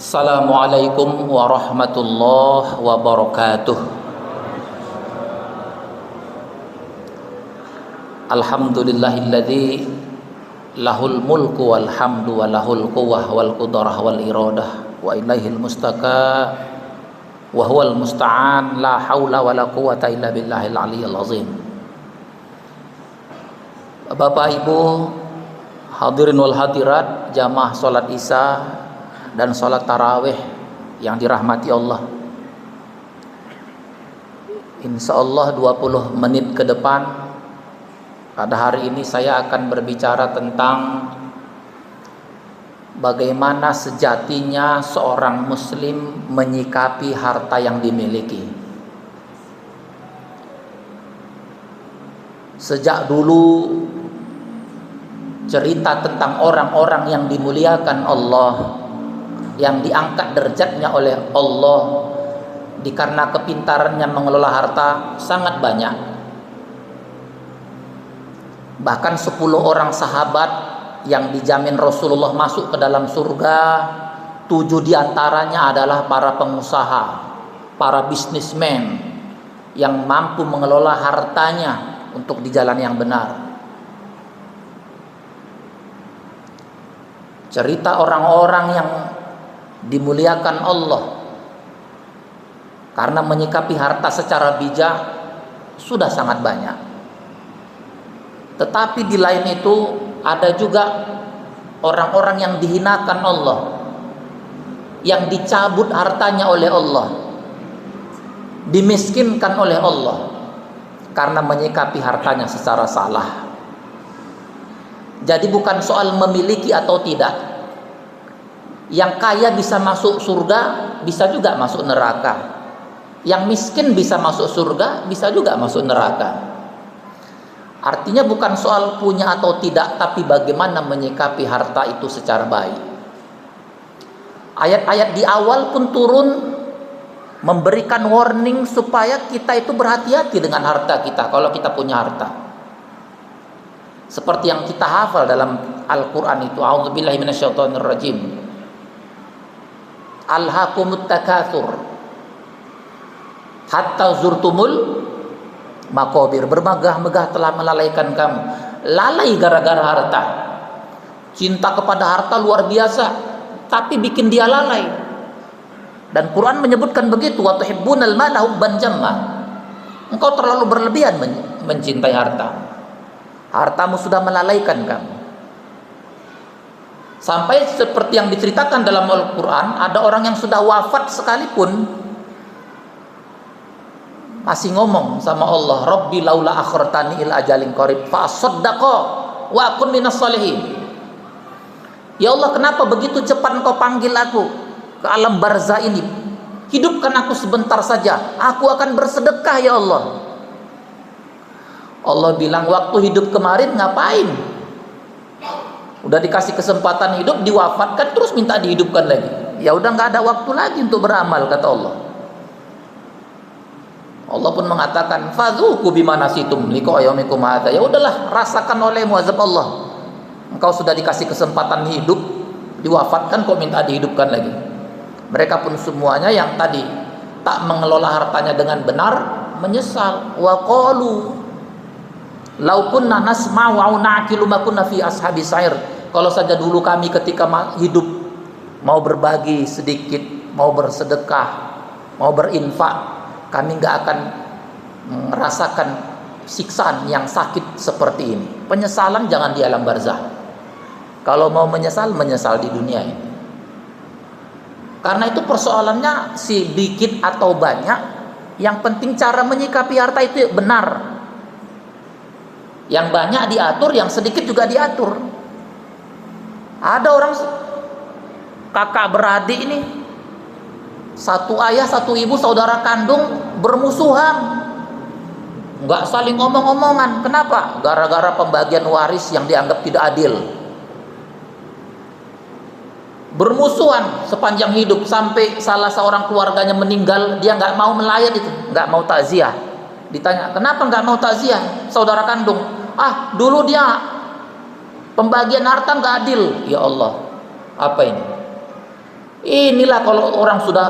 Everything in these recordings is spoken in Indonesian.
Assalamualaikum warahmatullahi wabarakatuh. Alhamdulillahilladzi lahul mulku wal hamdu wa lahul quwwah wal qudrah wal iradah wa ilaihil mustaka wa huwal musta'an la haula wala quwwata illa billahil aliyyil azim. Bapak Ibu hadirin wal hadirat, jamaah salat Isya dan sholat tarawih yang dirahmati Allah. Insya Allah 20 menit ke depan pada hari ini saya akan berbicara tentang bagaimana sejatinya seorang muslim menyikapi harta yang dimiliki. Sejak dulu cerita tentang orang-orang yang dimuliakan Allah, yang diangkat derajatnya oleh Allah dikarenakan kepintarannya mengelola harta sangat banyak. Bahkan 10 orang sahabat yang dijamin Rasulullah masuk ke dalam surga, 7 diantaranya adalah para pengusaha, para bisnismen yang mampu mengelola hartanya untuk di jalan yang benar. Cerita orang-orang yang dimuliakan Allah karena menyikapi harta secara bijak sudah sangat banyak. Tetapi di lain itu ada juga orang-orang yang dihinakan Allah, yang dicabut hartanya oleh Allah, dimiskinkan oleh Allah karena menyikapi hartanya secara salah. Jadi bukan soal memiliki atau tidak. Yang kaya bisa masuk surga, bisa juga masuk neraka. Yang miskin bisa masuk surga, bisa juga masuk neraka. Artinya bukan soal punya atau tidak, tapi bagaimana menyikapi harta itu secara baik. Ayat-ayat di awal pun turun memberikan warning supaya kita itu berhati-hati dengan harta kita kalau kita punya harta. Seperti yang kita hafal dalam Al-Quran itu, a'udzubillahi minasyaitonirrajim. Alhaakumut takatsur hatta zurtumul maqabir. Bermegah-megah telah melalaikan kamu. Lalai gara-gara harta. Cinta kepada harta luar biasa, tapi bikin dia lalai. Dan Quran menyebutkan begitu, wa tuhibbunal mala hubban jamma. Engkau terlalu berlebihan mencintai harta. Hartamu sudah melalaikan kamu. Sampai seperti yang diceritakan dalam Al-Quran, ada orang yang sudah wafat sekalipun masih ngomong sama Allah, Rabbi laula akhartani il ajalin qarib fa asaddaqa wa akun minas shalihin. Ya Allah, kenapa begitu cepat Engkau panggil aku ke alam barzah ini? Hidupkan aku sebentar saja, aku akan bersedekah ya Allah. Allah bilang, waktu hidup kemarin ngapain? Udah dikasih kesempatan hidup, diwafatkan terus minta dihidupkan lagi. Ya udah nggak ada waktu lagi untuk beramal, kata Allah. Allah pun mengatakan, fadzuku bimanasitum liqa yaumikum hadza. Ya udahlah, rasakan olehmu azab Allah. Engkau sudah dikasih kesempatan hidup, diwafatkan kok minta dihidupkan lagi. Mereka pun semuanya yang tadi tak mengelola hartanya dengan benar menyesal. Wa qalu lau kunna nasma'u wa na'qilu ma kunna fi ashabis sa'ir. Kalau saja dulu kami ketika hidup mau berbagi sedikit, mau bersedekah, mau berinfak, kami nggak akan merasakan siksaan yang sakit seperti ini. Penyesalan jangan di alam barzah. Kalau mau menyesal, menyesal di dunia ini. Karena itu persoalannya sedikit atau banyak, yang penting cara menyikapi harta itu benar. Yang banyak diatur, yang sedikit juga diatur. Ada orang kakak beradik ini, satu ayah satu ibu saudara kandung bermusuhan, nggak saling ngomong-ngomongan. Kenapa? Gara-gara pembagian waris yang dianggap tidak adil. Bermusuhan sepanjang hidup sampai salah seorang keluarganya meninggal, dia nggak mau melayat itu, nggak mau takziah. Ditanya, kenapa nggak mau takziah saudara kandung? Ah, dulu dia pembagian harta nggak adil. Ya Allah, apa ini? Inilah kalau orang sudah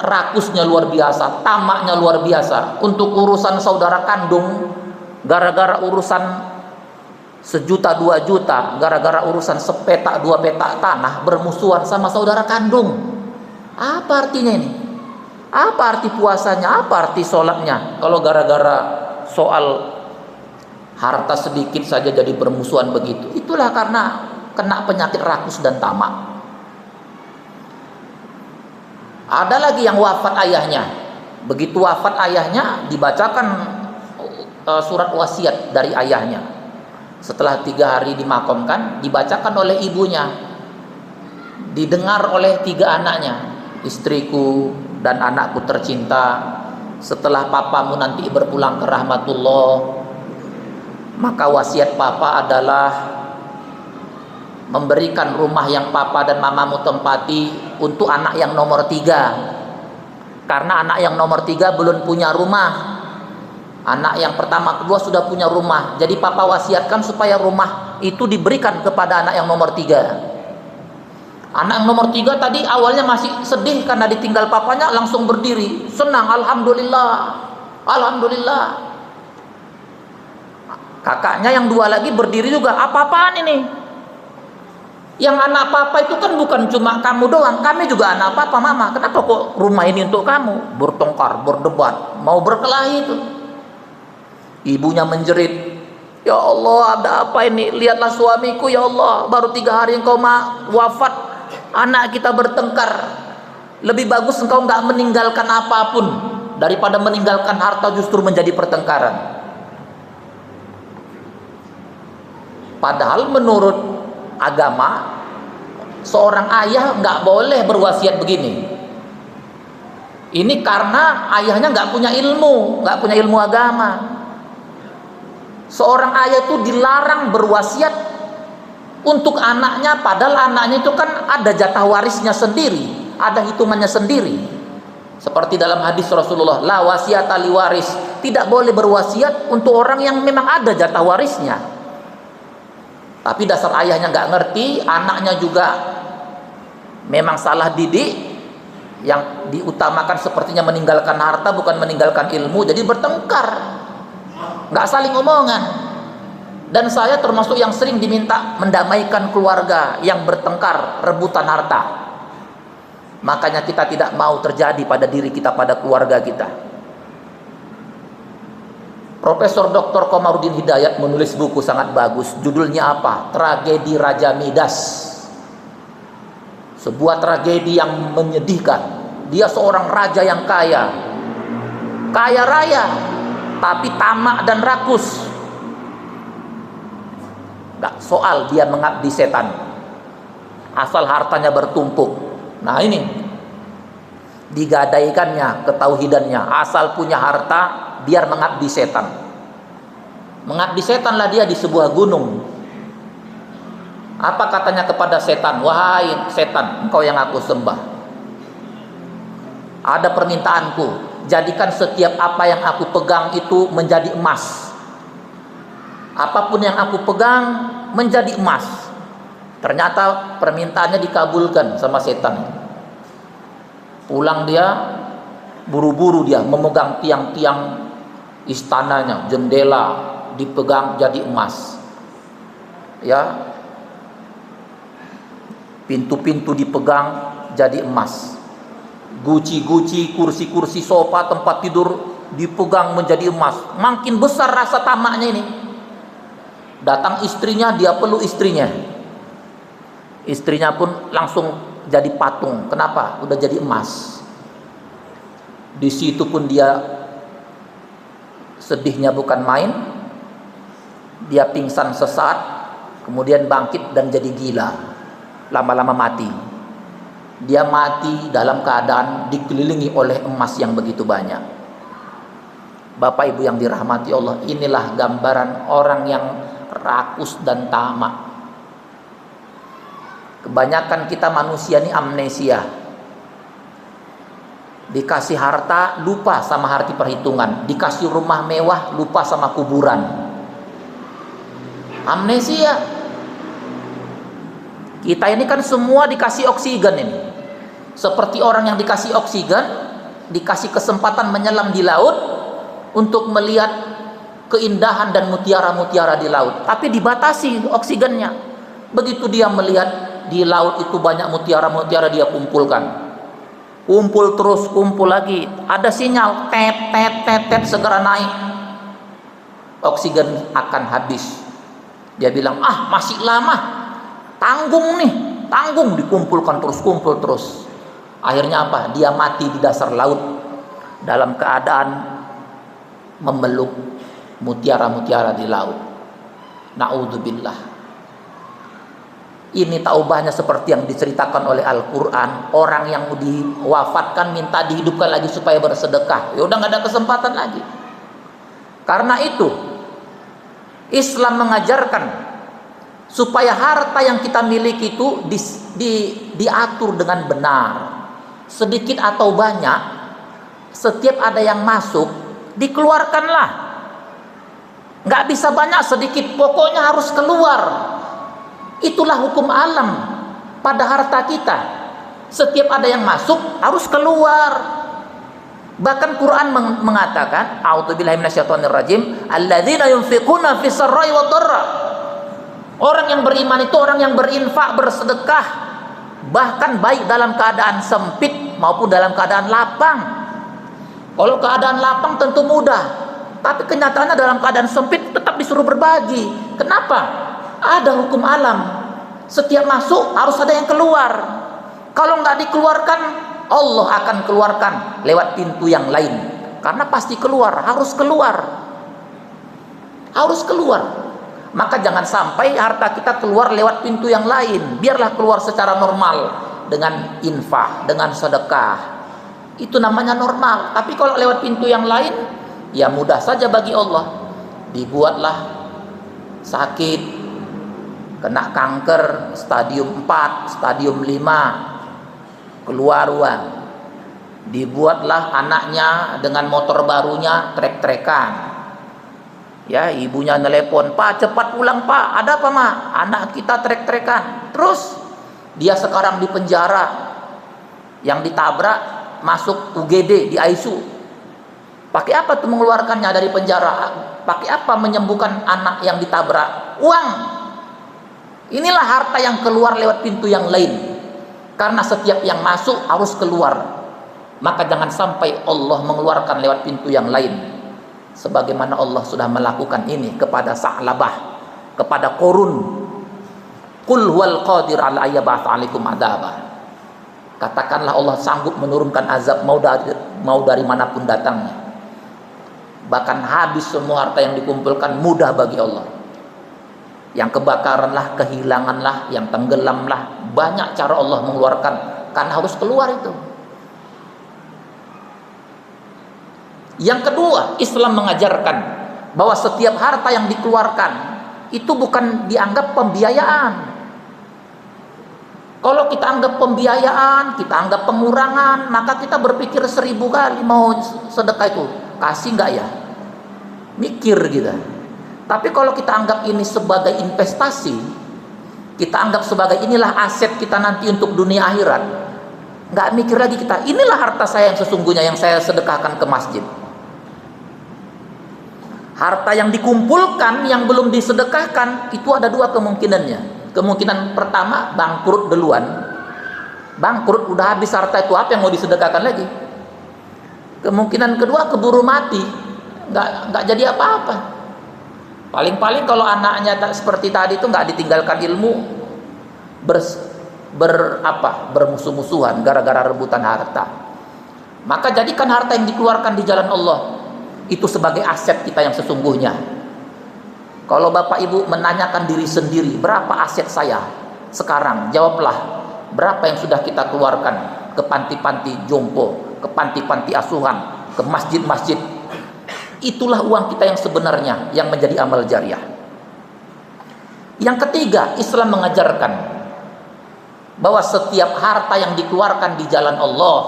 rakusnya luar biasa, tamaknya luar biasa, untuk urusan saudara kandung, gara-gara urusan 1 juta 2 juta, gara-gara urusan sepetak 2 petak tanah, bermusuhan sama saudara kandung. Apa artinya ini? Apa arti puasanya? Apa arti sholatnya? Kalau gara-gara soal harta sedikit saja jadi bermusuhan begitu. Itulah karena kena penyakit rakus dan tamak. Ada lagi yang wafat ayahnya. Begitu wafat ayahnya, dibacakan surat wasiat dari ayahnya. Setelah 3 hari dimakamkan, dibacakan oleh ibunya, didengar oleh 3 anaknya. Istriku dan anakku tercinta, setelah papamu nanti berpulang ke rahmatullah, maka wasiat papa adalah memberikan rumah yang papa dan mamamu tempati untuk anak yang nomor 3. Karena anak yang nomor 3 belum punya rumah. Anak yang pertama, kedua sudah punya rumah. Jadi papa wasiatkan supaya rumah itu diberikan kepada anak yang nomor 3. Anak yang nomor 3 tadi awalnya masih sedih karena ditinggal papanya, langsung berdiri, senang, alhamdulillah, alhamdulillah. Kakaknya yang 2 lagi berdiri juga, apa-apaan ini? Yang anak papa itu kan bukan cuma kamu doang, kami juga anak papa mama. Kenapa kok rumah ini untuk kamu? Bertengkar, berdebat, mau berkelahi itu. Ibunya menjerit, ya Allah, ada apa ini? Lihatlah suamiku, ya Allah, baru 3 hari engkau wafat, anak kita bertengkar. Lebih bagus engkau nggak meninggalkan apapun daripada meninggalkan harta justru menjadi pertengkaran. Padahal menurut agama, seorang ayah nggak boleh berwasiat begini. Ini karena ayahnya nggak punya ilmu agama. Seorang ayah itu dilarang berwasiat untuk anaknya, padahal anaknya itu kan ada jatah warisnya sendiri, ada hitungannya sendiri. Seperti dalam hadis Rasulullah, la wasiata li waris, tidak boleh berwasiat untuk orang yang memang ada jatah warisnya. Tapi dasar ayahnya nggak ngerti, anaknya juga memang salah didik, yang diutamakan sepertinya meninggalkan harta bukan meninggalkan ilmu, jadi bertengkar, nggak saling omongan. Dan saya termasuk yang sering diminta mendamaikan keluarga yang bertengkar rebutan harta. Makanya kita tidak mau terjadi pada diri kita, pada keluarga kita. Profesor Dr. Komarudin Hidayat menulis buku sangat bagus. Judulnya apa? Tragedi Raja Midas. Sebuah tragedi yang menyedihkan. Dia seorang raja yang kaya raya, tapi tamak dan rakus. Gak soal dia mengabdi setan, asal hartanya bertumpuk. Nah ini digadaikannya ketauhidannya, asal punya harta biar mengabdi setan. Mengabdi setanlah dia di sebuah gunung. Apa katanya kepada setan? Wahai setan, engkau yang aku sembah, ada permintaanku, jadikan setiap apa yang aku pegang itu menjadi emas. Apapun yang aku pegang menjadi emas. Ternyata permintaannya dikabulkan sama setan. Pulang dia, buru-buru dia memegang tiang-tiang istananya, jendela dipegang jadi emas, ya, pintu-pintu dipegang jadi emas, guci-guci, kursi-kursi, sofa, tempat tidur dipegang menjadi emas. Makin besar rasa tamaknya ini. Datang istrinya, dia peluk istrinya, istrinya pun langsung jadi patung. Kenapa? Udah jadi emas. Di situ pun dia sedihnya bukan main. Dia pingsan sesaat, kemudian bangkit dan jadi gila. Lama-lama mati. Dia mati dalam keadaan dikelilingi oleh emas yang begitu banyak. Bapak Ibu yang dirahmati Allah, inilah gambaran orang yang rakus dan tamak. Kebanyakan kita manusia ini amnesia. Dikasih harta lupa sama arti perhitungan, dikasih rumah mewah lupa sama kuburan. Amnesia. Kita ini kan semua dikasih oksigen ini. seperti orang yang dikasih oksigen, dikasih kesempatan menyelam di laut untuk melihat keindahan dan mutiara-mutiara di laut, tapi dibatasi oksigennya. Begitu dia melihat di laut itu banyak mutiara-mutiara, dia kumpulkan, kumpul terus, kumpul lagi, ada sinyal tet tet tet tet, segera naik, oksigen akan habis. Dia bilang, masih lama, tanggung nih, tanggung, dikumpulkan terus, kumpul terus. Akhirnya apa? Dia mati di dasar laut dalam keadaan memeluk mutiara-mutiara di laut. Na'udzubillah. Ini taubahnya seperti yang diceritakan oleh Al-Quran. Orang yang diwafatkan minta dihidupkan lagi supaya bersedekah, ya udah nggak ada kesempatan lagi. Karena itu Islam mengajarkan supaya harta yang kita miliki itu diatur dengan benar. Sedikit atau banyak, setiap ada yang masuk, dikeluarkanlah. Nggak bisa banyak sedikit, pokoknya harus keluar. Itulah hukum alam pada harta kita. Setiap ada yang masuk, harus keluar. Bahkan Quran mengatakan, a'udzubillahi minasyaitonirrajim, alladzina yunfiquna fis sarra'i wad dharra. Orang yang beriman itu orang yang berinfak, bersedekah, bahkan baik dalam keadaan sempit maupun dalam keadaan lapang. Kalau keadaan lapang tentu mudah, tapi kenyataannya dalam keadaan sempit tetap disuruh berbagi. Kenapa? Ada hukum alam. Setiap masuk harus ada yang keluar. Kalau nggak dikeluarkan, Allah akan keluarkan lewat pintu yang lain. Karena pasti keluar, harus keluar. Harus keluar. Maka jangan sampai harta kita keluar lewat pintu yang lain. Biarlah keluar secara normal, dengan infak, dengan sedekah. Itu namanya normal. Tapi kalau lewat pintu yang lain, ya mudah saja bagi Allah. Dibuatlah sakit, kena kanker stadium 4, stadium 5, keluar uang. Dibuatlah anaknya dengan motor barunya trek-trekan. Ya, ibunya nelepon, "Pak, cepat pulang, Pak. Ada apa, Ma? Anak kita trek-trekan." Terus dia sekarang di penjara. Yang ditabrak masuk UGD di ICU. Pakai apa tuh mengeluarkannya dari penjara? Pakai apa menyembuhkan anak yang ditabrak? Uang. Inilah harta yang keluar lewat pintu yang lain. Karena setiap yang masuk harus keluar. Maka jangan sampai Allah mengeluarkan lewat pintu yang lain. Sebagaimana Allah sudah melakukan ini kepada Sa'labah, kepada Qorun. Qul huwal qadir ala ayyab'ats 'alaikum adzaba. Katakanlah Allah sanggup menurunkan azab mau dari manapun datangnya. Bahkan habis semua harta yang dikumpulkan mudah bagi Allah. Yang kebakaranlah, kehilanganlah, yang tenggelamlah, banyak cara Allah mengeluarkan karena harus keluar itu. Yang kedua, Islam mengajarkan bahwa setiap harta yang dikeluarkan itu bukan dianggap pembiayaan. Kalau kita anggap pembiayaan, kita anggap pengurangan, maka kita berpikir 1000 kali mau sedekah itu, kasih nggak ya? Mikir kita. Tapi kalau kita anggap ini sebagai investasi, kita anggap sebagai inilah aset kita nanti untuk dunia akhirat, nggak mikir lagi kita, inilah harta saya yang sesungguhnya yang saya sedekahkan ke masjid. Harta yang dikumpulkan yang belum disedekahkan itu ada dua kemungkinannya. Kemungkinan pertama, bangkrut duluan. Bangkrut, udah habis harta itu, apa yang mau disedekahkan lagi? Kemungkinan kedua, keburu mati, nggak jadi apa-apa. Paling-paling kalau anaknya seperti tadi itu nggak ditinggalkan ilmu, bermusuh-musuhan gara-gara rebutan harta. Maka jadikan harta yang dikeluarkan di jalan Allah itu sebagai aset kita yang sesungguhnya. Kalau Bapak Ibu menanyakan diri sendiri, berapa aset saya sekarang? Jawablah, berapa yang sudah kita keluarkan ke panti-panti jompo, ke panti-panti asuhan, ke masjid-masjid. Itulah uang kita yang sebenarnya yang menjadi amal jariah. Yang ketiga, Islam mengajarkan bahwa setiap harta yang dikeluarkan di jalan Allah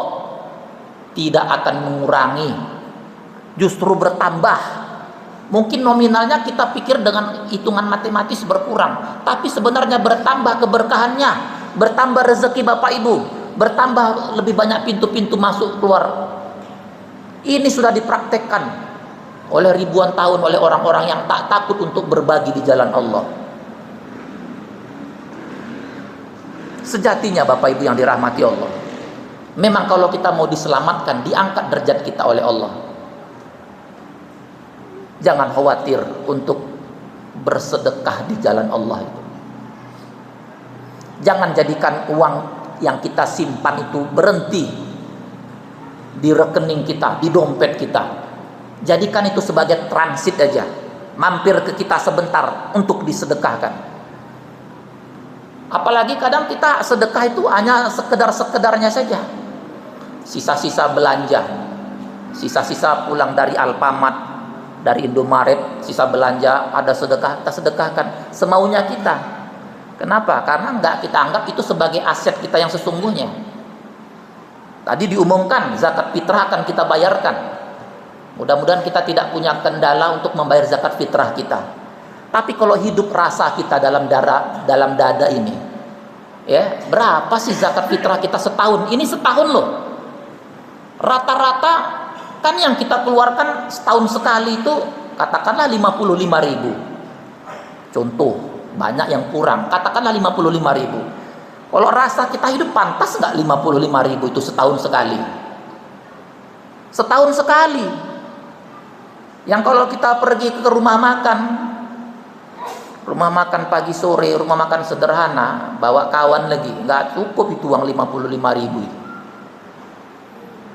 tidak akan mengurangi, justru bertambah. Mungkin nominalnya kita pikir dengan hitungan matematis berkurang, tapi sebenarnya bertambah keberkahannya, bertambah rezeki Bapak Ibu. bertambah lebih banyak pintu-pintu masuk keluar. Ini sudah dipraktekkan oleh ribuan tahun oleh orang-orang yang tak takut untuk berbagi di jalan Allah. Sejatinya Bapak Ibu yang dirahmati Allah, memang kalau kita mau diselamatkan, diangkat derajat kita oleh Allah, jangan khawatir untuk bersedekah di jalan Allah itu. Jangan jadikan uang yang kita simpan itu berhenti di rekening kita, di dompet kita. Jadikan itu sebagai transit aja, mampir ke kita sebentar untuk disedekahkan. Apalagi kadang kita sedekah itu hanya sekedar-sekedarnya saja. Sisa-sisa belanja, sisa-sisa pulang dari Alfamart, dari Indomaret, sisa belanja, ada sedekah, kita sedekahkan semaunya kita. Kenapa? Karena enggak kita anggap itu sebagai aset kita yang sesungguhnya. Tadi diumumkan zakat fitrah akan kita bayarkan. Mudah-mudahan kita tidak punya kendala untuk membayar zakat fitrah kita. Tapi kalau hidup rasa kita dalam dada ini, ya, berapa sih zakat fitrah kita setahun? Ini setahun loh. Rata-rata kan yang kita keluarkan setahun sekali itu katakanlah 55.000. Contoh, banyak yang kurang, katakanlah 55.000. Kalau rasa kita hidup pantas nggak 55.000 itu setahun sekali? Setahun sekali. Yang kalau kita pergi ke rumah makan pagi sore, rumah makan sederhana, bawa kawan lagi, nggak cukup itu uang 55.000 itu.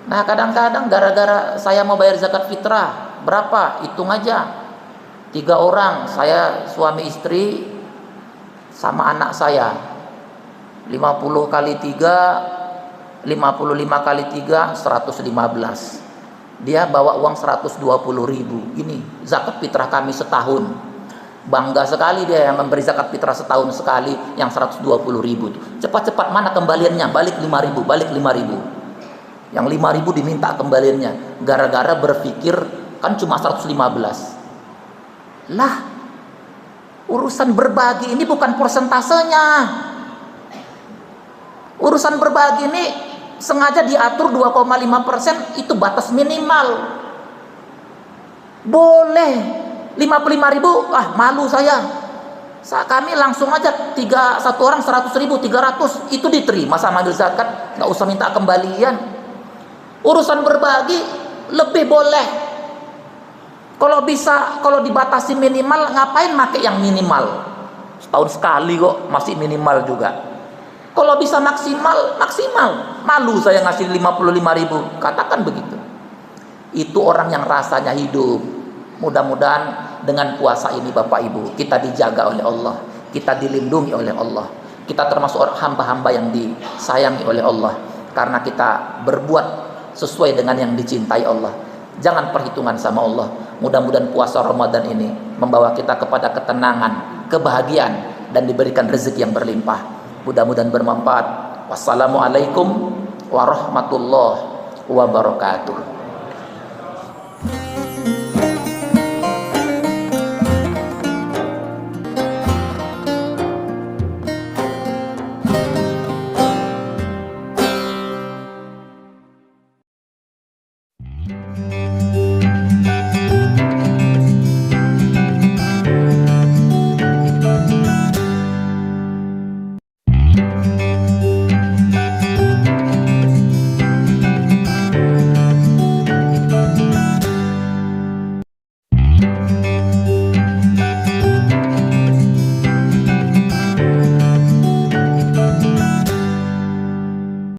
Nah kadang-kadang gara-gara saya mau bayar zakat fitrah, berapa? Hitung aja, 3 orang, saya suami istri sama anak saya, 50 kali 3, 55 kali 3, 115. Dia bawa uang 120.000. Ini zakat fitrah kami setahun. Bangga sekali dia yang memberi zakat fitrah setahun sekali yang 120.000 itu. Cepat-cepat mana kembaliannya? Balik 5.000, balik 5.000. Yang 5.000 diminta kembaliannya gara-gara berpikir kan cuma 115. Lah, urusan berbagi ini bukan persentasenya. Urusan berbagi ini sengaja diatur 2,5%, itu batas minimal. Boleh 55.000, malu saya. Kami langsung aja satu orang 100.000, 300 itu diterima sama ambil zakat, nggak usah minta kembalian. Urusan berbagi lebih boleh. Kalau bisa, kalau dibatasi minimal, ngapain pakai yang minimal? Setahun sekali kok masih minimal juga. Kalau bisa maksimal, maksimal. Malu saya ngasih 55.000, katakan begitu. Itu orang yang rasanya hidup. Mudah-mudahan dengan puasa ini Bapak Ibu, kita dijaga oleh Allah, kita dilindungi oleh Allah, kita termasuk hamba-hamba yang disayangi oleh Allah, karena kita berbuat sesuai dengan yang dicintai Allah. Jangan perhitungan sama Allah. Mudah-mudahan puasa Ramadan ini membawa kita kepada ketenangan, kebahagiaan, dan diberikan rezeki yang berlimpah. Mudah-mudahan bermanfaat. Wassalamualaikum warahmatullahi wabarakatuh.